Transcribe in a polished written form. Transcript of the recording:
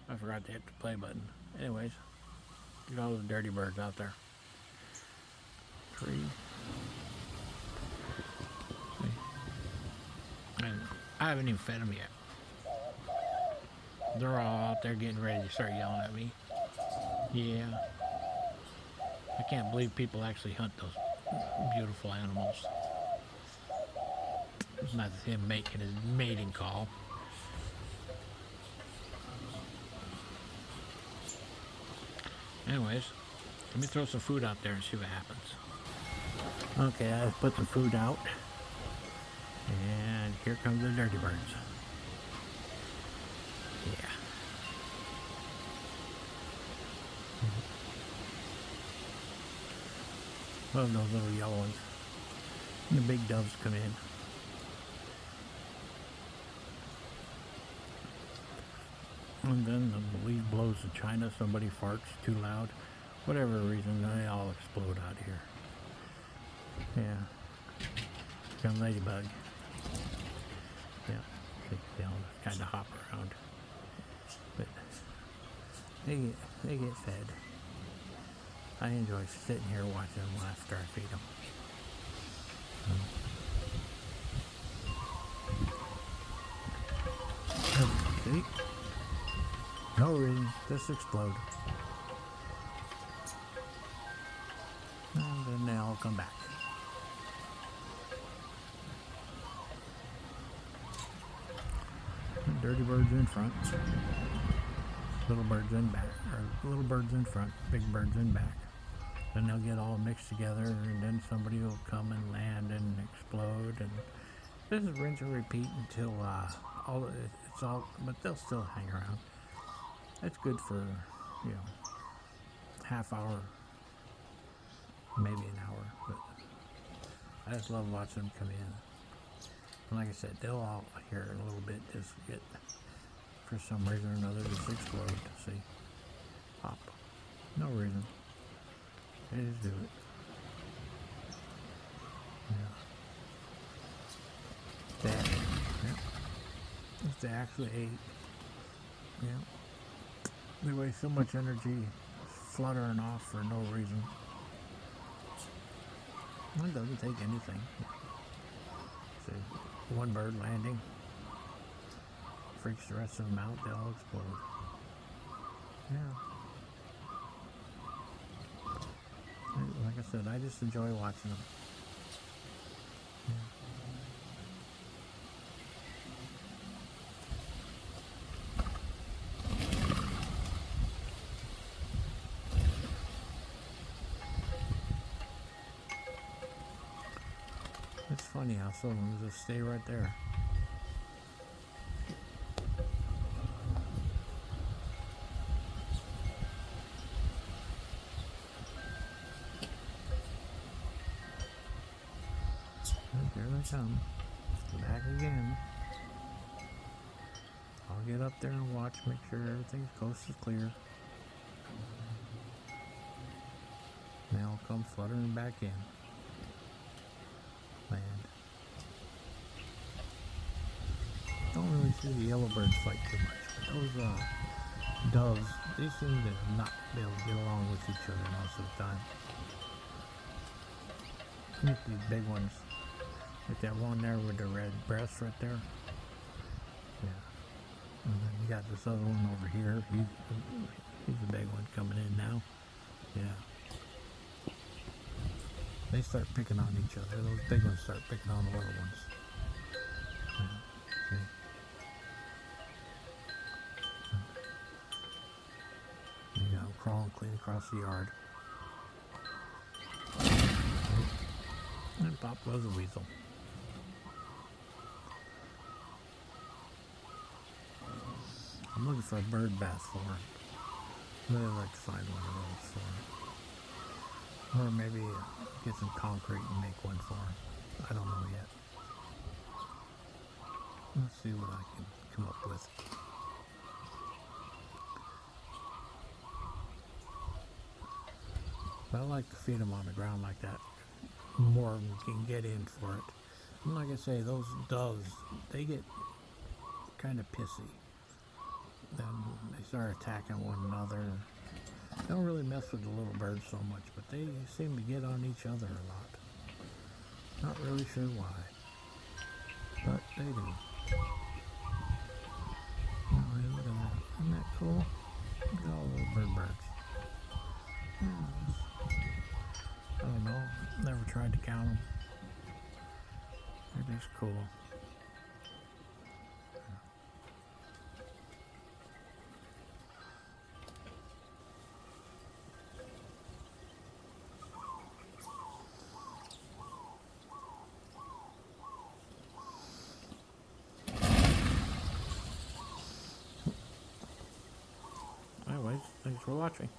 I forgot to hit the play button. Anyways, get all the dirty birds out there. 3. And I haven't even fed them yet. They're all out there getting ready to start yelling at me. Yeah. I can't believe people actually hunt those beautiful animals. That's him making his mating call. Anyways, let me throw some food out there and see what happens. Okay, I put the food out. And here comes the dirty birds. Yeah. Love those little yellow ones. And the big doves come in. And then the wind blows to China, somebody farts too loud. Whatever reason, they all explode out here. Yeah. Got a ladybug. Yeah. They all kind of hop around. But they get fed. I enjoy sitting here watching them after I feed them. See? No reason, just explode. And then they all come back. Dirty birds in front. Little birds in back. Or little birds in front, big birds in back. Then they'll get all mixed together, and then somebody will come and land and explode, and this is rinse and repeat until it's all. But they'll still hang around. It's good for half hour, maybe an hour. But I just love watching them come in. And like I said, they'll all here in a little bit just get, for some reason or another, just explode. See, pop. No reason. They just do it. Yeah. If they actually ate, they waste so much energy fluttering off for no reason. It doesn't take anything. See, one bird landing freaks the rest of them out, they all explode. Yeah. Like I said, I just enjoy watching them. Yeah. It's funny how some of them just stay right there. Here they come. Back again. I'll get up there and watch, make sure everything's coast is clear. They'll come fluttering back in. Land. Don't really see the yellowbirds fight too much, but those doves, they seem to not be able to get along with each other most of the time. Look at these big ones. Like that one there with the red breast right there. Yeah. And then you got this other one over here. He's the big one coming in now. Yeah. They start picking on each other. Those big ones start picking on the little ones. Yeah. See? You got them crawling clean across the yard. And pop goes a weasel. I'm looking for a bird bath for him. I'd really like to find one of those for him. Or maybe get some concrete and make one for him. I don't know yet. Let's see what I can come up with. But I like to feed them on the ground like that. More of them can get in for it. And like I say, those doves, they get kind of pissy. then they start attacking one another. They don't really mess with the little birds so much, but they seem to get on each other a lot. Not really sure why, but they do. Anyway, look at that. Isn't that cool? Look at all those birds. I don't know. Never tried to count them. They're just cool. Anyways, thanks for watching.